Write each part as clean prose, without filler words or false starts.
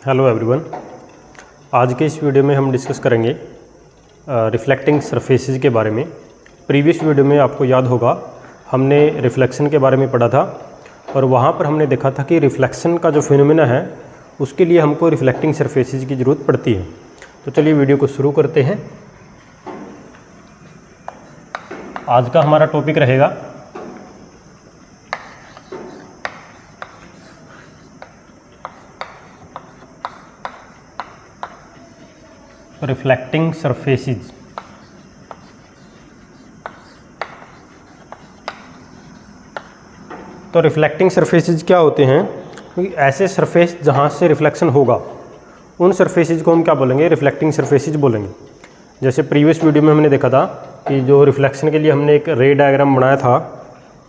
Hello everyone. आज के इस वीडियो में हम डिस्कस करेंगे रिफ्लेक्टिंग सरफेसेस के बारे में। प्रीवियस वीडियो में आपको याद होगा हमने रिफ्लेक्शन के बारे में पढ़ा था और वहाँ पर हमने देखा था कि रिफ्लेक्शन का जो फिनोमेना है उसके लिए हमको रिफ्लेक्टिंग सरफेसेस की ज़रूरत पड़ती है। तो चलिए वीडियो को शुरू करते हैं। आज का हमारा टॉपिक रहेगा रिफ्लेक्टिंग सरफेसेस। तो रिफ्लेक्टिंग सरफेसेस क्या होते हैं? क्योंकि ऐसे सरफेस जहाँ से रिफ्लेक्शन होगा उन सरफेसेस को हम क्या बोलेंगे? रिफ्लेक्टिंग सरफेसेस बोलेंगे। जैसे प्रीवियस वीडियो में हमने देखा था कि जो रिफ्लेक्शन के लिए हमने एक रे डायग्राम बनाया था,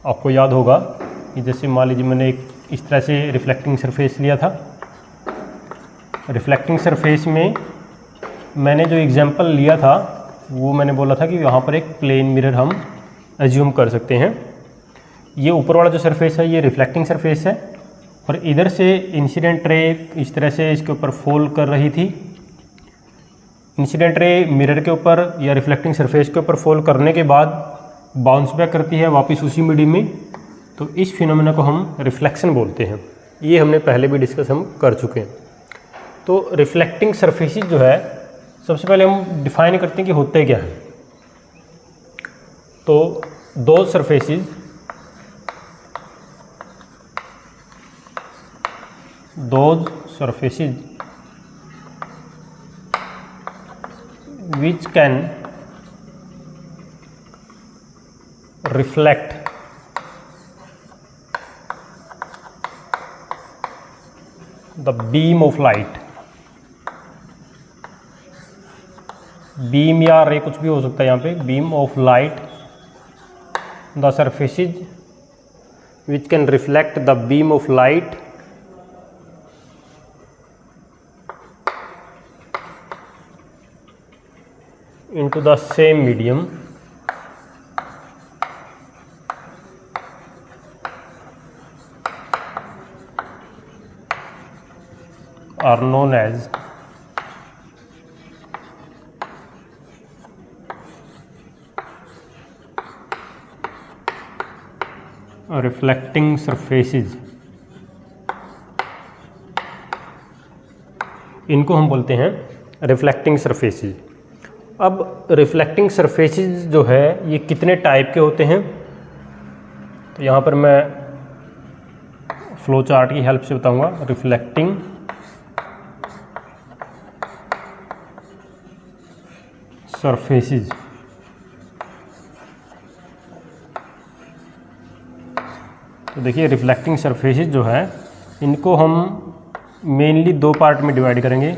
आपको याद होगा कि जैसे मान लीजिए मैंने एक इस तरह से रिफ्लेक्टिंग सरफेस लिया था। रिफ्लेक्टिंग सरफेस में मैंने जो एग्जांपल लिया था वो मैंने बोला था कि यहाँ पर एक प्लेन मिरर हम एज्यूम कर सकते हैं। ये ऊपर वाला जो सरफेस है ये रिफ्लेक्टिंग सरफेस है और इधर से इंसिडेंट रे इस तरह से इसके ऊपर फॉल कर रही थी। इंसिडेंट रे मिरर के ऊपर या रिफ्लेक्टिंग सरफेस के ऊपर फॉल करने के बाद बाउंस बैक करती है वापस उसी मीडियम में। तो इस फिनोमेना को हम रिफ्लेक्शन बोलते हैं। ये हमने पहले भी डिस्कस हम कर चुके हैं। तो रिफ्लेक्टिंग सरफेसेस जो है सबसे पहले हम डिफाइन करते हैं कि होते क्या है। तो दो surfaces which can reflect the beam of light। Beam या रे कुछ भी हो सकता है यहाँ पे। Beam of light, the surfaces which can reflect the beam of light into the same medium are known as reflecting surfaces. इनको हम बोलते हैं रिफ्लेक्टिंग सरफेसेस। अब रिफ्लेक्टिंग सरफेसेस जो है ये कितने टाइप के होते हैं? तो यहाँ पर मैं फ्लो चार्ट की हेल्प से बताऊंगा। रिफ्लेक्टिंग सरफेसेस, तो देखिए रिफ्लेक्टिंग सरफेसेस जो है इनको हम मेनली दो पार्ट में डिवाइड करेंगे।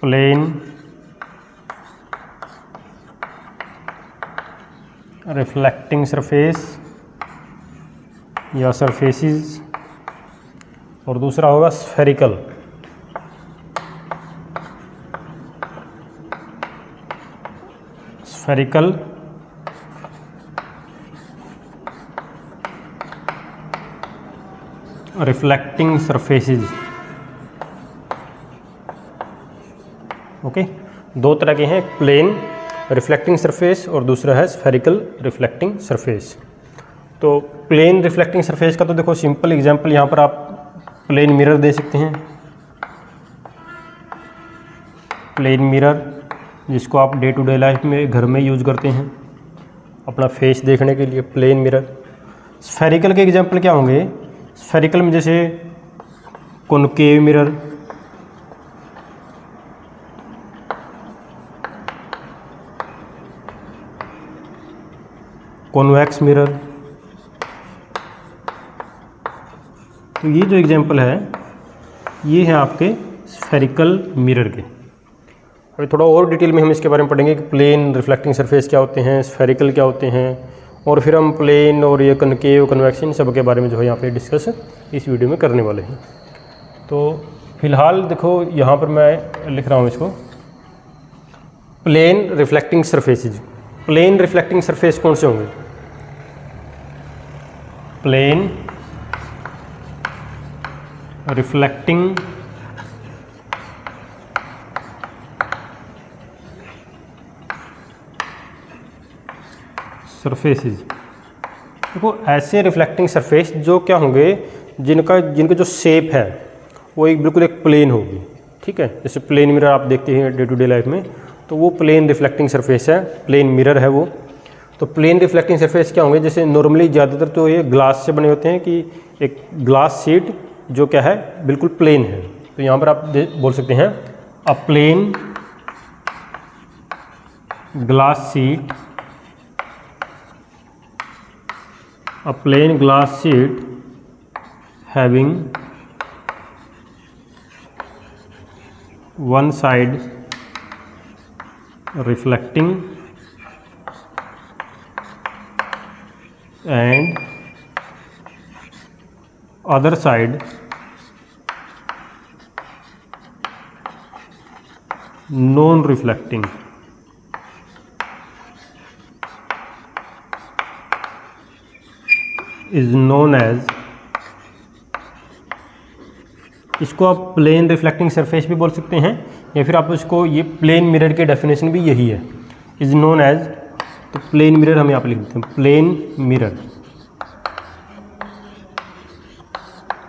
प्लेन रिफ्लेक्टिंग सरफेस या सरफेसेस और दूसरा होगा spherical. Spherical reflecting surfaces. Okay, दो तरह के हैं, प्लेन रिफ्लेक्टिंग सरफेस और दूसरा है स्फेरिकल रिफ्लेक्टिंग सरफेस। तो प्लेन रिफ्लेक्टिंग सरफेस का तो देखो सिंपल एग्जांपल यहाँ पर आप प्लेन मिरर दे सकते हैं। प्लेन मिरर जिसको आप डे टू डे लाइफ में घर में यूज करते हैं अपना फेस देखने के लिए, प्लेन मिरर। स्फेरिकल के एग्जांपल क्या होंगे? स्फेरिकल में जैसे कॉनकेव मिरर, कॉन्वेक्स मिरर। तो ये जो एग्जांपल है ये है आपके स्फेरिकल मिरर के। अभी थोड़ा और डिटेल में हम इसके बारे में पढ़ेंगे कि प्लेन रिफ्लेक्टिंग सरफेस क्या होते हैं, स्फेरिकल क्या होते हैं, और फिर हम प्लेन और ये कनकेव कन्वेक्स इन सब के बारे में जो है यहाँ पे डिस्कस इस वीडियो में करने वाले हैं। तो फिलहाल देखो यहाँ पर मैं लिख रहा हूँ इसको plane reflecting surfaces. Plane reflecting surface कौन से होंगे? Plane reflecting surfaces. देखो ऐसे रिफ्लेक्टिंग सरफेस जो क्या होंगे, जिनका जो शेप है वो बिल्कुल एक प्लेन होगी, ठीक है। जैसे प्लेन मिरर आप देखते हैं डे टू डे लाइफ में, तो वो प्लेन रिफ्लेक्टिंग सरफेस है, प्लेन मिरर है वो। तो प्लेन रिफ्लेक्टिंग सरफेस क्या होंगे, जैसे नॉर्मली ज़्यादातर तो ये ग्लास से बने होते हैं कि एक ग्लास शीट जो क्या है बिल्कुल प्लेन है। तो यहाँ पर आप बोल सकते हैं a plain glass sheet, a plain glass sheet having one side reflecting and other side non-reflecting। Is known as, इसको आप प्लेन रिफ्लेक्टिंग सरफेस भी बोल सकते हैं, या फिर आप इसको, ये प्लेन मिरर के डेफिनेशन भी यही है, इज़ नोन एज। तो प्लेन मिरर हम यहाँ पे लिख देते हैं, प्लेन मिरर।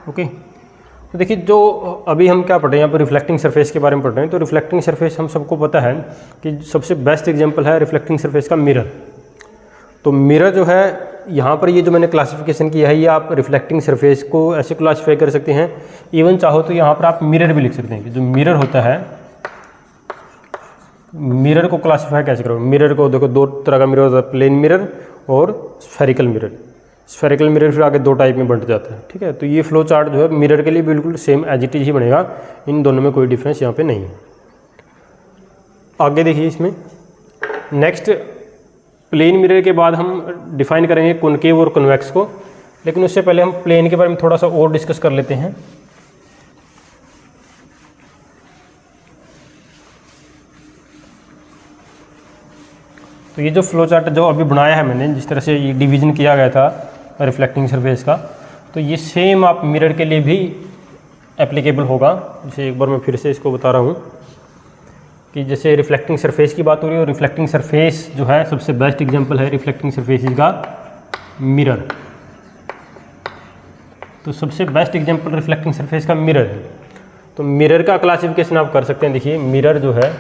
ओके, तो देखिए जो अभी हम क्या पढ़ रहे हैं यहाँ पर रिफ्लेक्टिंग सरफेस के बारे में पढ़ रहे हैं। तो रिफ्लेक्टिंग सरफेस हम सबको पता है कि सबसे बेस्ट एग्जांपल है रिफ्लेक्टिंग सरफेस का मिरर। तो मिरर जो है यहाँ पर ये जो मैंने क्लासिफिकेशन किया है, ये आप रिफ्लेक्टिंग सरफेस को ऐसे क्लासीफाई कर सकते हैं। इवन चाहो तो यहाँ पर आप मिरर भी लिख सकते हैं कि जो मिरर होता है, मिरर को क्लासीफाई कैसे करोगे। मिरर को देखो दो तरह का मिरर होता है, प्लेन मिरर और स्फेरिकल मिरर। स्फेरिकल मिरर फिर आगे दो टाइप में बंट जाता है, ठीक है। तो ये फ्लो चार्ट जो है मिरर के लिए बिल्कुल सेम एज इट इज ही बनेगा, इन दोनों में कोई डिफरेंस यहाँ पे नहीं है। आगे देखिए इसमें नेक्स्ट प्लेन मिरर के बाद हम डिफाइन करेंगे कॉनकेव और कन्वेक्स को, लेकिन उससे पहले हम प्लेन के बारे में थोड़ा सा और डिस्कस कर लेते हैं। तो ये जो फ्लो चार्ट जो अभी बनाया है मैंने, जिस तरह से ये डिवीजन किया गया था रिफ्लेक्टिंग सरफेस का, तो ये सेम आप मिरर के लिए भी एप्लीकेबल होगा। जैसे एक बार मैं फिर से इसको बता रहा हूँ कि जैसे रिफ्लेक्टिंग सरफेस की बात हो रही है, और रिफ्लेक्टिंग सरफेस जो है सबसे बेस्ट एग्जांपल है रिफ्लेक्टिंग सरफेसेस का मिरर। तो सबसे बेस्ट एग्जांपल रिफ्लेक्टिंग सरफेस का मिरर है। तो मिरर का क्लासिफिकेशन आप कर सकते हैं। देखिए मिरर जो है,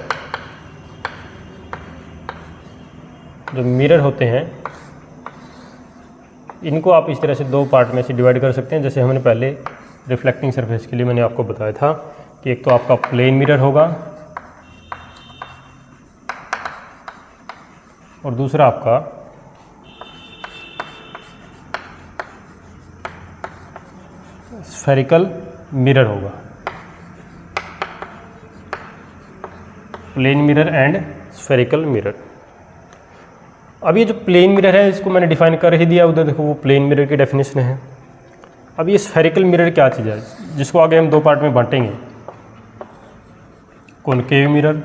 जो मिरर होते हैं इनको आप इस तरह से दो पार्ट में से डिवाइड कर सकते हैं। जैसे हमने पहले रिफ्लेक्टिंग सरफेस के लिए मैंने आपको बताया था कि एक तो आपका प्लेन मिरर होगा और दूसरा आपका स्फेरिकल मिरर होगा। Plane mirror and spherical mirror. अब ये जो प्लेन मिरर है इसको मैंने डिफाइन कर ही दिया, उधर देखो वो प्लेन मिरर की डेफिनेशन है। अब ये स्फेरिकल मिरर क्या चीज़ है, जिसको आगे हम दो पार्ट में बांटेंगे, concave mirror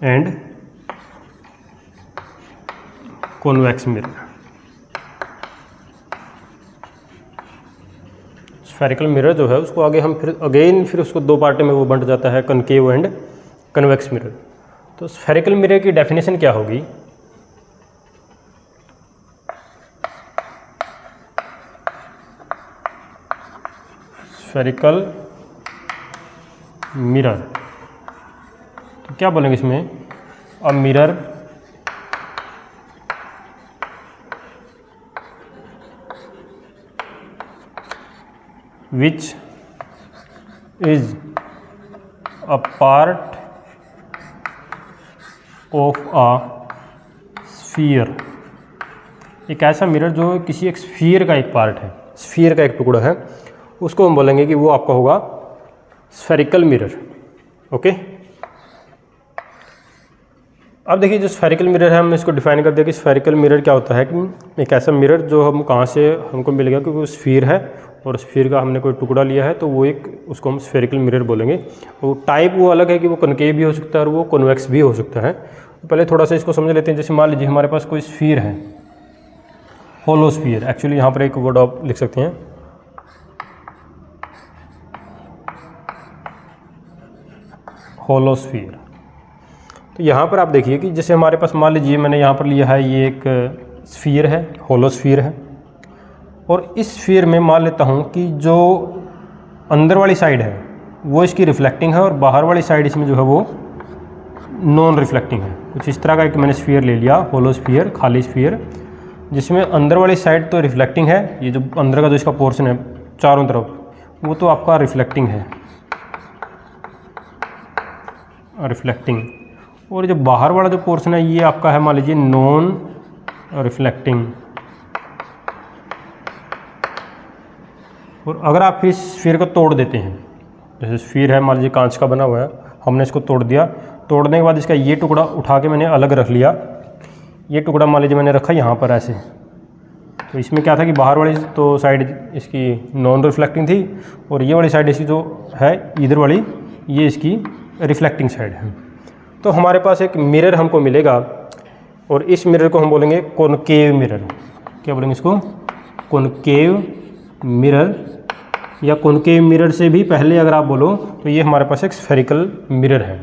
and convex mirror. Spherical mirror जो है उसको आगे हम फिर उसको दो पार्ट में वो बंट जाता है, कॉनकेव एंड कन्वेक्स मिरर। तो स्फेरिकल मिरर की डेफिनेशन क्या होगी, स्फेरिकल मिरर तो क्या बोलेंगे इसमें, a mirror which is a part of a sphere। एक ऐसा मिरर जो किसी एक स्फीयर का एक पार्ट है, स्फीयर का एक टुकड़ा है, उसको हम बोलेंगे कि वो आपका होगा स्फेरिकल मिरर। ओके, अब देखिए जो स्फेरिकल मिरर है हम इसको डिफाइन कर दिया कि स्फेरिकल मिरर क्या होता है कि एक ऐसा मिरर जो हम कहाँ से हमको मिल गया, क्योंकि वो स्फीयर है और स्फीयर का हमने कोई टुकड़ा लिया है, तो वो एक उसको हम स्फेरिकल मिरर बोलेंगे। वो टाइप वो अलग है कि वो कनकेव भी हो सकता है और वो कन्वेक्स भी हो सकता है। तो पहले थोड़ा सा इसको समझ लेते हैं। जैसे मान लीजिए हमारे पास कोई स्फीयर है, होलो स्फीयर, एक्चुअली यहाँ पर एक वर्ड आप लिख सकते हैं, होलो स्फीयर। तो यहाँ पर आप देखिए कि जैसे हमारे पास मान लीजिए मैंने यहाँ पर लिया है, ये एक स्फीयर है, होलो स्फीयर है, और इस स्फीयर में मान लेता हूँ कि जो अंदर वाली साइड है वो इसकी रिफ्लेक्टिंग है और बाहर वाली साइड इसमें जो है वो नॉन रिफ्लेक्टिंग है। कुछ इस तरह का एक मैंने स्फीयर ले लिया, होलो स्फीयर, खाली स्फीयर, जिसमें अंदर वाली साइड तो रिफ्लेक्टिंग है, ये जो अंदर का जो इसका पोर्शन है चारों तरफ, वो तो आपका रिफ्लेक्टिंग है, रिफ्लेक्टिंग, और जो बाहर वाला जो पोर्शन है ये आपका है मान लीजिए नॉन रिफ्लेक्टिंग। और अगर आप फिर स्फीयर को तोड़ देते हैं, जैसे स्फीयर है मान लीजिए कांच का बना हुआ है, हमने इसको तोड़ दिया, तोड़ने के बाद इसका ये टुकड़ा उठा के मैंने अलग रख लिया, ये टुकड़ा मान लीजिए मैंने रखा यहाँ पर ऐसे, तो इसमें क्या था कि बाहर वाली तो साइड इसकी नॉन रिफ्लेक्टिंग थी और ये वाली साइड इसकी जो है इधर वाली, ये इसकी रिफ्लेक्टिंग साइड है। तो हमारे पास एक मिरर हमको मिलेगा और इस मिरर को हम बोलेंगे कॉनकेव मिरर। क्या बोलेंगे इसको? कॉनकेव मिरर, या कॉनकेव मिरर से भी पहले अगर आप बोलो तो ये हमारे पास एक स्फेरिकल मिरर है।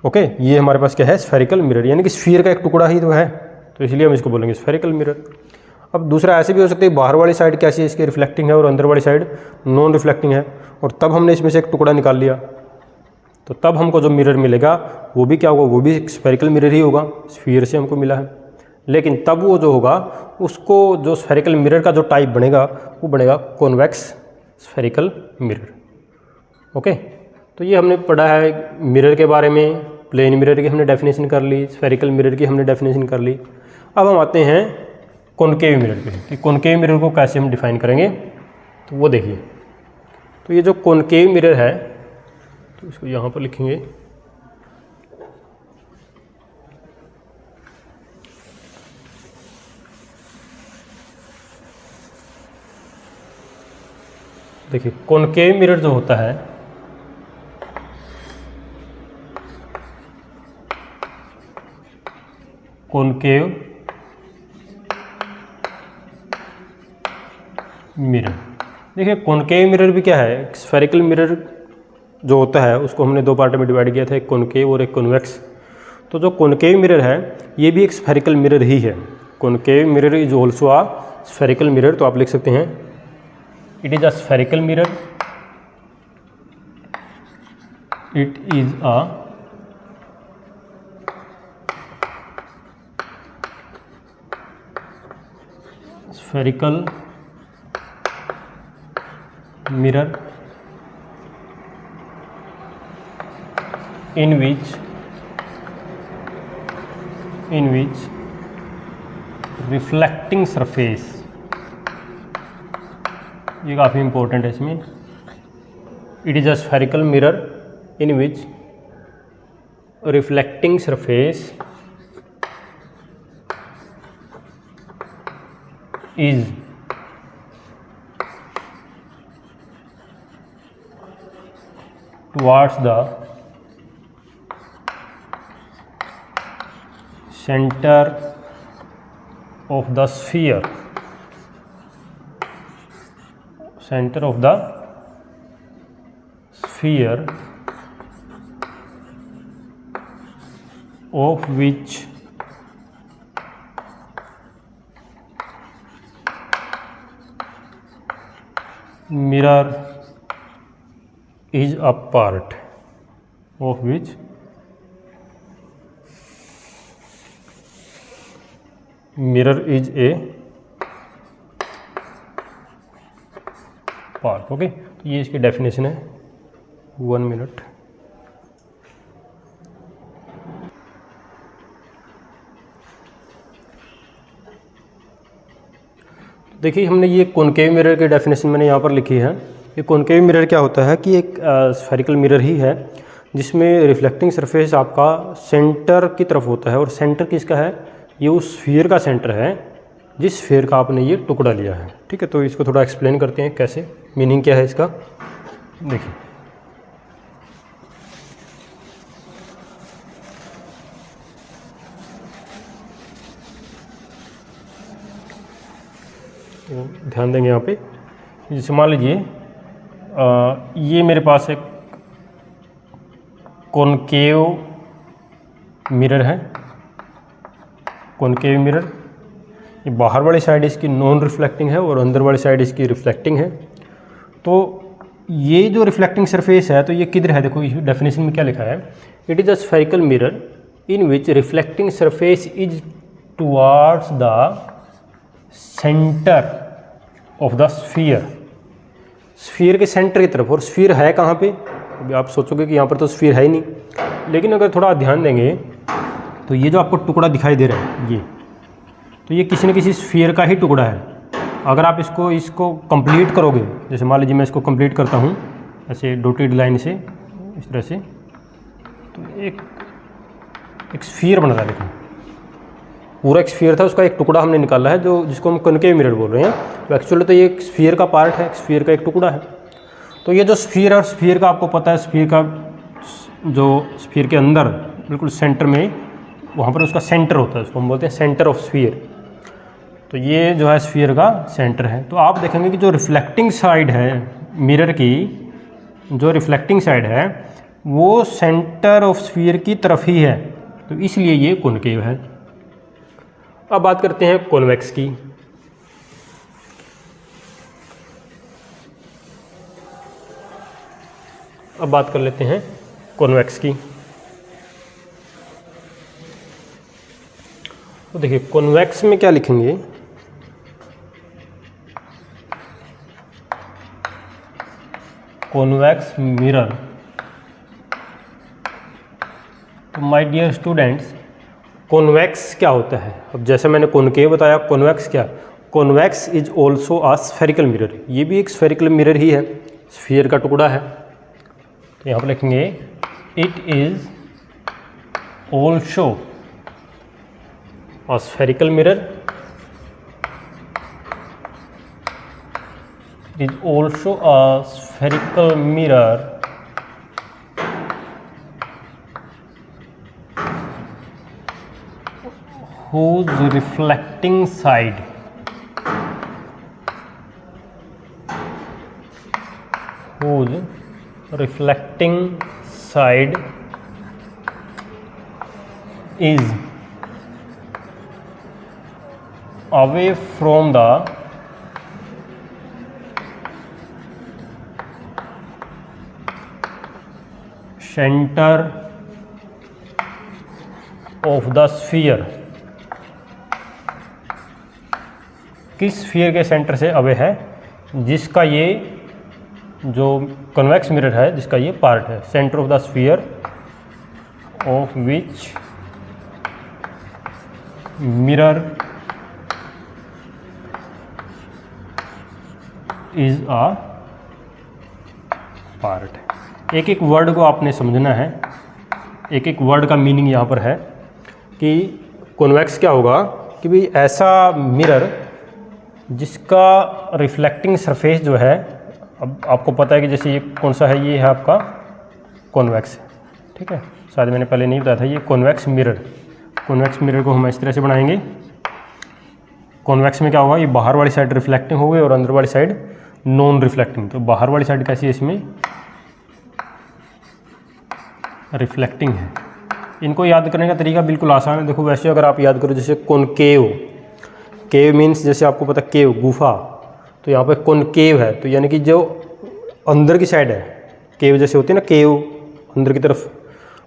ओके, ये हमारे पास क्या है? स्फेरिकल मिरर, यानी कि स्फीयर का एक टुकड़ा ही तो है, तो इसलिए हम इसको बोलेंगे स्फेरिकल मिरर। अब दूसरा ऐसे भी हो सकता है, बाहर वाली साइड कैसी है इसकी रिफ्लेक्टिंग है और अंदर वाली साइड नॉन रिफ्लेक्टिंग है, और तब हमने इसमें से एक टुकड़ा निकाल लिया, तो तब हमको जो मिरर मिलेगा वो भी क्या होगा? वो भी एक स्फेरिकल मिरर ही होगा, स्फीयर से हमको मिला है। लेकिन तब वो जो होगा उसको जो स्फेरिकल मिरर का जो टाइप बनेगा वो बनेगा कॉन्वेक्स स्फेरिकल मिरर। ओके, तो ये हमने पढ़ा है मिरर के बारे में, प्लेन मिरर की हमने डेफिनेशन कर ली, स्फेरिकल मिरर की हमने डेफिनेशन कर ली। अब हम आते हैं कॉनकेव मिरर पे कि कॉनकेव मिरर को कैसे हम डिफाइन करेंगे, तो वो देखिए। तो ये जो कॉनकेव मिरर है, तो इसको यहाँ पर लिखेंगे, देखिए कॉनकेव मिरर जो होता है कॉनकेव मिरर, देखिए कॉनकेव मिरर भी क्या है? स्फेरिकल मिरर जो होता है उसको हमने दो पार्ट में डिवाइड किया था, एक कॉनकेव और एक कॉन्वेक्स। तो जो कॉनकेव मिरर है ये भी एक स्फेरिकल मिरर ही है। Concave mirror is also a spherical mirror, तो आप लिख सकते हैं it is a spherical mirror, it is a spherical mirror in which reflecting surface, ये काफ़ी इंपॉर्टेंट है इसमें, it is a spherical mirror in which reflecting surface is towards the center of the sphere, center of the sphere of which mirror is a part, of which mirror is a part। Okay, तो ये इसकी definition है। 1 minute. देखिए हमने ये concave mirror की definition मैंने यहाँ पर लिखी है। ये कॉनकेव मिरर क्या होता है कि एक स्फेरिकल मिरर ही है जिसमें रिफ्लेक्टिंग सरफेस आपका सेंटर की तरफ होता है, और सेंटर किसका है? ये उस स्फीयर का सेंटर है जिस स्फीयर का आपने ये टुकड़ा लिया है। ठीक है, तो इसको थोड़ा एक्सप्लेन करते हैं कैसे, मीनिंग क्या है इसका। देखिए तो ध्यान देंगे यहाँ पे। जैसे मान लीजिए ये मेरे पास एक कॉनकेव मिरर है, कॉनकेव मिरर, ये बाहर वाली साइड इसकी नॉन रिफ्लेक्टिंग है और अंदर वाली साइड इसकी रिफ्लेक्टिंग है। तो ये जो रिफ्लेक्टिंग सरफेस है तो ये किधर है, देखो डेफिनेशन में क्या लिखा है, it is a spherical mirror in which reflecting surface is towards the centre of the sphere, sphere के सेंटर की तरफ। और स्फीयर है कहाँ पे, अभी आप सोचोगे कि यहाँ पर तो स्फीयर है ही नहीं, लेकिन अगर थोड़ा ध्यान देंगे तो ये जो आपको टुकड़ा दिखाई दे रहा है ये, तो ये किसी न किसी स्फीयर का ही टुकड़ा है। अगर आप इसको कंप्लीट करोगे, जैसे मान लीजिए मैं इसको कंप्लीट करता हूँ ऐसे डॉटेड लाइन से इस तरह से, तो एक स्फीयर बन रहा है। देखो पूरा एक स्फीयर था, उसका एक टुकड़ा हमने निकाला है जो जिसको हम कॉनकेव मिरर बोल रहे हैं। तो एक्चुअली तो ये एक स्फीयर का पार्ट है, स्फीयर का एक टुकड़ा है। तो ये जो स्फीयर है और स्फीयर का आपको पता है, स्फीयर का जो स्फीयर के अंदर बिल्कुल सेंटर में वहाँ पर उसका सेंटर होता है, उसको हम बोलते हैं सेंटर ऑफ स्फीयर। तो ये जो है स्फीयर का सेंटर है। तो आप देखेंगे कि जो रिफ्लेक्टिंग साइड है मिरर की, जो रिफ्लेक्टिंग साइड है वो सेंटर ऑफ स्फीयर की तरफ ही है, तो इसलिए ये कॉनकेव है। अब बात करते हैं कॉन्वेक्स की। अब बात कर लेते हैं कॉन्वेक्स की। तो देखिए कॉन्वेक्स में क्या लिखेंगे, कॉन्वेक्स मिरर। तो माय डियर स्टूडेंट्स, कॉन्वेक्स क्या होता है। अब जैसे मैंने कॉनकेव बताया, कॉन्वेक्स क्या, convex is also a spherical mirror, ये भी एक स्फेरिकल मिरर ही है, स्फीयर का टुकड़ा है। तो यहाँ पर लिखेंगे it is also a spherical mirror, is also a spherical mirror whose reflecting side is away from the centre of the sphere. किस स्फीयर के सेंटर से अवे है, जिसका ये जो कॉन्वेक्स मिरर है जिसका ये पार्ट है, centre of the sphere of which mirror is a part. एक एक वर्ड को आपने समझना है, एक एक वर्ड का मीनिंग यहाँ पर है कि कॉन्वेक्स क्या होगा कि भाई ऐसा मिरर जिसका रिफ्लेक्टिंग सरफेस जो है, अब आपको पता है कि जैसे ये कौन सा है, ये है आपका कॉन्वेक्स, ठीक है, शायद मैंने पहले नहीं बताया था, ये कॉन्वेक्स मिरर। कॉन्वेक्स मिरर को हम इस तरह से बनाएंगे। कॉन्वेक्स में क्या होगा, ये बाहर वाली साइड रिफ्लेक्टिंग होगी और अंदर वाली साइड नॉन रिफ्लेक्टिंग। तो बाहर वाली साइड कैसी है, इसमें रिफ्लेक्टिंग है। इनको याद करने का तरीका बिल्कुल आसान है। देखो वैसे अगर आप याद करो, जैसे कॉनकेव, केव मीन्स जैसे आपको पता केव गुफा, तो यहाँ पे कॉनकेव है, तो यानी कि जो अंदर की साइड है, केव जैसे होती है ना केव अंदर की तरफ,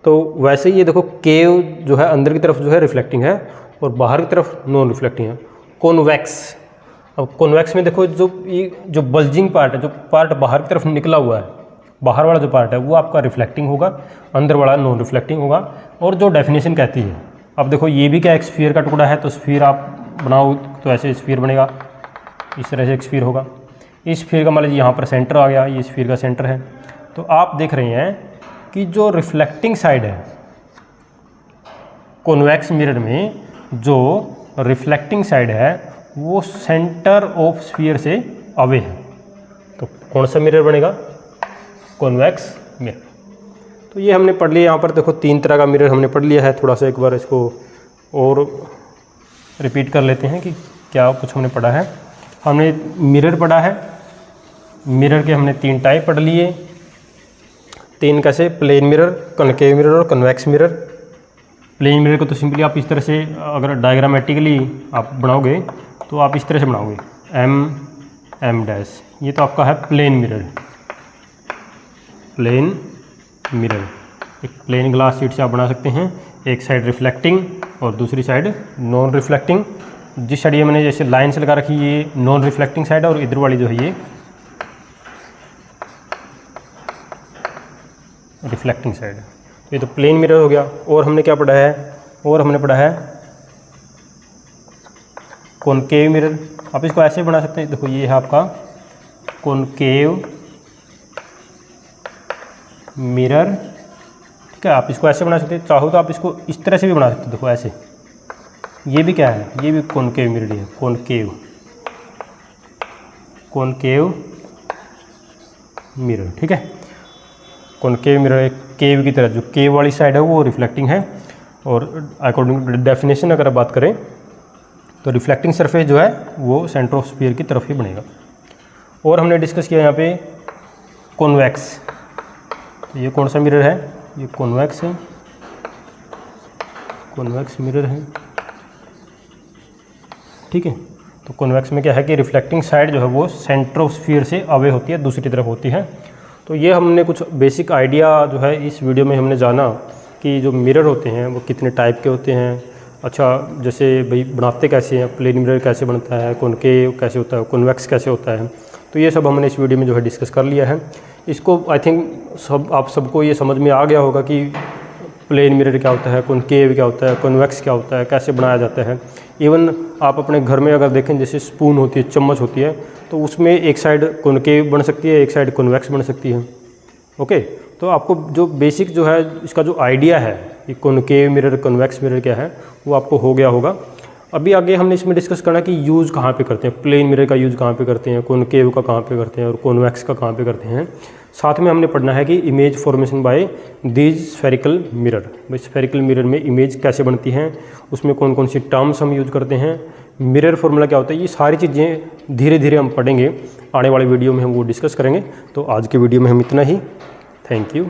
तो वैसे ही ये देखो केव जो है अंदर की तरफ जो है रिफ्लेक्टिंग है और बाहर की तरफ नॉन रिफ्लेक्टिंग है। कॉन्वेक्स, अब कॉन्वेक्स में देखो जो बल्जिंग पार्ट है, जो पार्ट बाहर की तरफ निकला हुआ है, बाहर वाला जो पार्ट है वो आपका रिफ्लेक्टिंग होगा, अंदर वाला नॉन रिफ्लेक्टिंग होगा। और जो डेफिनेशन कहती है, अब देखो ये भी क्या एक स्फीयर का टुकड़ा है, तो स्फीयर आप बनाओ तो ऐसे स्फीयर बनेगा, इस तरह से एक स्फीयर होगा। इस स्फीयर का मान लीजिए यहाँ पर सेंटर आ गया, ये स्फीयर का सेंटर है। तो आप देख रहे हैं कि जो रिफ्लेक्टिंग साइड है कॉन्वेक्स मिरर में, जो रिफ्लेक्टिंग साइड है वो सेंटर ऑफ स्फीयर से अवे है। तो कौन सा मिरर बनेगा, कॉन्वेक्स मिरर। तो ये हमने पढ़ लिया। यहाँ पर देखो 3 तरह का मिरर हमने पढ़ लिया है। थोड़ा सा एक बार इसको और रिपीट कर लेते हैं कि क्या कुछ हमने पढ़ा है। हमने मिरर पढ़ा है, मिरर के हमने 3 टाइप पढ़ लिए। 3 कैसे, प्लेन मिरर, कनकेव मिरर और कन्वेक्स मिरर। प्लेन मिरर को तो सिंपली आप इस तरह से अगर डायग्रामेटिकली आप बनाओगे तो आप इस तरह से बनाओगे एम डैश, ये तो आपका है प्लेन मिरर। प्लेन मिरर एक प्लेन ग्लास शीट से आप बना सकते हैं, एक साइड रिफ्लेक्टिंग और दूसरी साइड नॉन रिफ्लेक्टिंग। जिस साइड ये मैंने जैसे लाइन से लगा रखी है ये नॉन रिफ्लेक्टिंग साइड है और इधर वाली जो है ये रिफ्लेक्टिंग साइड है। ये तो प्लेन मिरर हो गया। और हमने क्या पढ़ा है, और हमने पढ़ा है कॉनकेव मिरर। आप इसको ऐसे बना सकते हैं, देखो ये है आपका कॉनकेव मिरर, ठीक है। आप इसको ऐसे बना सकते हैं, चाहो तो आप इसको इस तरह से भी बना सकते हैं। देखो ऐसे, ये भी क्या है, ये भी कॉनकेव मिरर है, कॉनकेव मिरर, ठीक है। कॉनकेव मिरर एक केव की तरह, जो केव वाली साइड है वो रिफ्लेक्टिंग है। और अकॉर्डिंग टू डेफिनेशन अगर आप बात करें तो रिफ्लेक्टिंग सरफेस जो है वो सेंटर ऑफ स्फीयर की तरफ ही बनेगा। और हमने डिस्कस किया यहाँ पे कॉन्वेक्स। तो ये कौन सा मिरर है, ये कॉन्वेक्स है, कॉन्वेक्स मिरर है, ठीक है। तो कॉन्वेक्स में क्या है कि रिफ्लेक्टिंग साइड जो है वो सेंटर ऑफ स्फीयर से अवे होती है, दूसरी तरफ होती है। तो ये हमने कुछ बेसिक आइडिया जो है इस वीडियो में हमने जाना कि जो मिरर होते हैं वो कितने टाइप के होते हैं। अच्छा, जैसे भाई बनाते कैसे हैं, प्लेन मिरर कैसे बनता है, कॉनकेव कैसे होता है, कॉन्वेक्स कैसे होता है, तो ये सब हमने इस वीडियो में जो है डिस्कस कर लिया है। इसको आई थिंक आप सबको ये समझ में आ गया होगा कि प्लेन मिरर क्या होता है, कॉनकेव क्या होता है, कॉन्वेक्स क्या होता है, कैसे बनाया जाता है। इवन आप अपने घर में अगर देखें, जैसे स्पून होती है, चम्मच होती है, तो उसमें एक साइड कॉनकेव बन सकती है, एक साइड कॉन्वेक्स बन सकती है। ओके, तो आपको जो बेसिक जो है इसका जो आइडिया है कि कॉनकेव मिरर कॉन्वेक्स मिरर क्या है वो आपको हो गया होगा। अभी आगे हमने इसमें डिस्कस करना कि यूज़ कहाँ पे करते हैं, प्लेन मिरर का यूज़ कहाँ पे करते हैं, कॉनकेव का कहाँ पे करते हैं और कॉन्वेक्स का कहाँ पे करते हैं। साथ में हमने पढ़ना है कि image formation by these spherical mirror, भाई स्फेरिकल मिरर में इमेज कैसे बनती हैं, उसमें कौन कौन सी टर्म्स हम यूज़ करते हैं, मिरर फार्मूला क्या होता है। ये सारी चीज़ें धीरे धीरे हम पढ़ेंगे, आने वाले वीडियो में हम वो डिस्कस करेंगे। तो आज के वीडियो में हम इतना ही। Thank you.